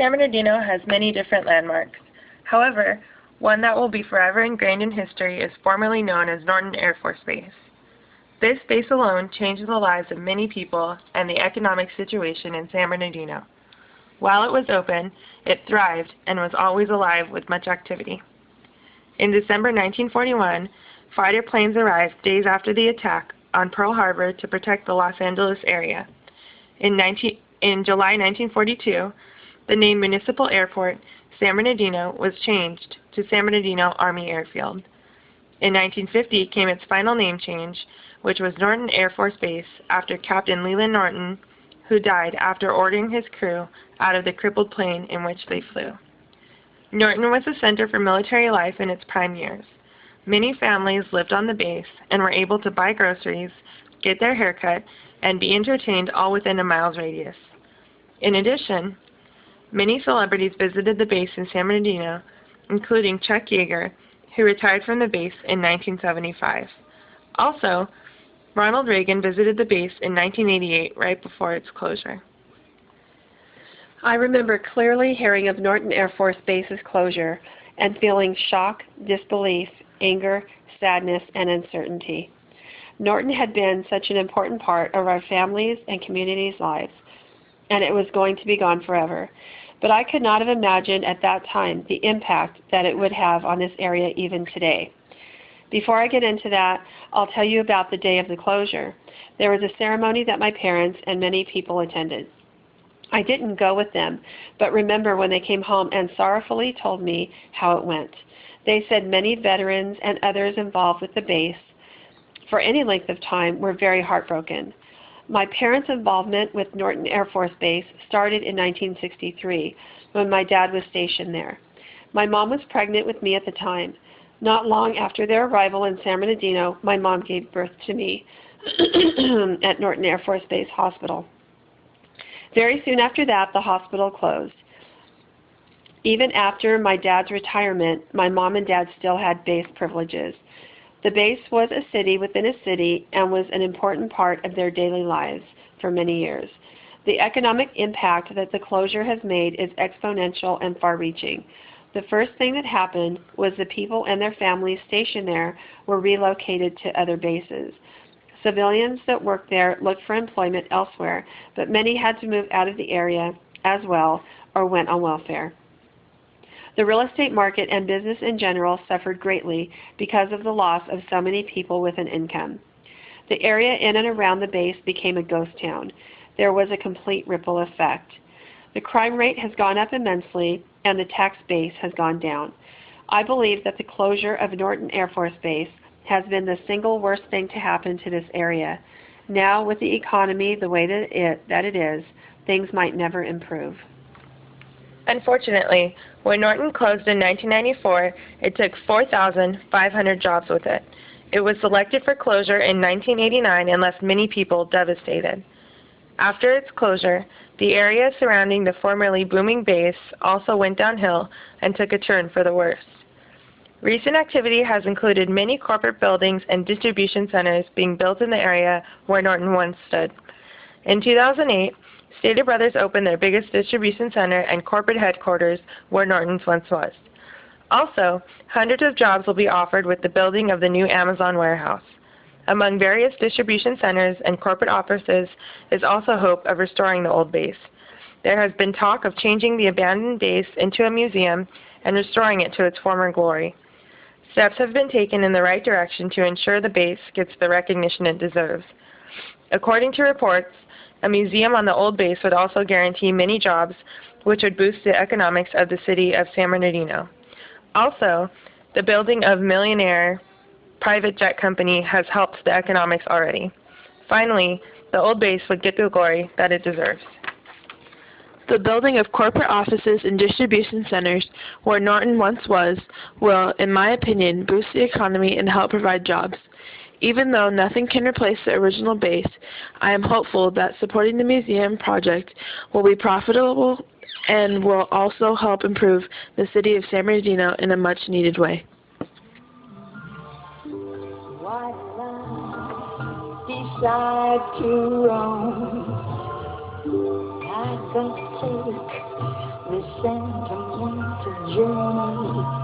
San Bernardino has many different landmarks. However, one that will be forever ingrained in history is formerly known as Norton Air Force Base. This base alone changed the lives of many people and the economic situation in San Bernardino. While it was open, it thrived and was always alive with much activity. In December 1941, fighter planes arrived days after the attack on Pearl Harbor to protect the Los Angeles area. In July 1942, the name Municipal Airport, San Bernardino, was changed to San Bernardino Army Airfield. In 1950 came its final name change, which was Norton Air Force Base, after Captain Leland Norton, who died after ordering his crew out of the crippled plane in which they flew. Norton was a center for military life in its prime years. Many families lived on the base and were able to buy groceries, get their hair cut, and be entertained all within a mile's radius. In addition, many celebrities visited the base in San Bernardino, including Chuck Yeager, who retired from the base in 1975. Also, Ronald Reagan visited the base in 1988, right before its closure. I remember clearly hearing of Norton Air Force Base's closure and feeling shock, disbelief, anger, sadness, and uncertainty. Norton had been such an important part of our families' and communities' lives, and it was going to be gone forever. But I could not have imagined at that time the impact that it would have on this area even today. Before I get into that, I'll tell you about the day of the closure. There was a ceremony that my parents and many people attended. I didn't go with them, but remember when they came home and sorrowfully told me how it went. They said many veterans and others involved with the base for any length of time were very heartbroken. My parents' involvement with Norton Air Force Base started in 1963 when my dad was stationed there. My mom was pregnant with me at the time. Not long after their arrival in San Bernardino, my mom gave birth to me at Norton Air Force Base Hospital. Very soon after that, the hospital closed. Even after my dad's retirement, my mom and dad still had base privileges. The base was a city within a city and was an important part of their daily lives for many years. The economic impact that the closure has made is exponential and far-reaching. The first thing that happened was the people and their families stationed there were relocated to other bases. Civilians that worked there looked for employment elsewhere, but many had to move out of the area as well or went on welfare. The real estate market and business in general suffered greatly because of the loss of so many people with an income. The area in and around the base became a ghost town. There was a complete ripple effect. The crime rate has gone up immensely, and the tax base has gone down. I believe that the closure of Norton Air Force Base has been the single worst thing to happen to this area. Now, with the economy the way that it is, things might never improve. Unfortunately, when Norton closed in 1994, it took 4,500 jobs with it. It was selected for closure in 1989 and left many people devastated. After its closure, the area surrounding the formerly booming base also went downhill and took a turn for the worse. Recent activity has included many corporate buildings and distribution centers being built in the area where Norton once stood. In 2008, Stater Brothers opened their biggest distribution center and corporate headquarters where Norton's once was. Also, hundreds of jobs will be offered with the building of the new Amazon warehouse. Among various distribution centers and corporate offices is also hope of restoring the old base. There has been talk of changing the abandoned base into a museum and restoring it to its former glory. Steps have been taken in the right direction to ensure the base gets the recognition it deserves. According to reports, a museum on the old base would also guarantee many jobs, which would boost the economics of the city of San Bernardino. Also, the building of millionaire private jet company has helped the economics already. Finally, the old base would get the glory that it deserves. The building of corporate offices and distribution centers where Norton once was will, in my opinion, boost the economy and help provide jobs. Even though nothing can replace the original base, I am hopeful that supporting the museum project will be profitable and will also help improve the city of San Bernardino in a much-needed way. Decide to roam. never take this sentimental journey.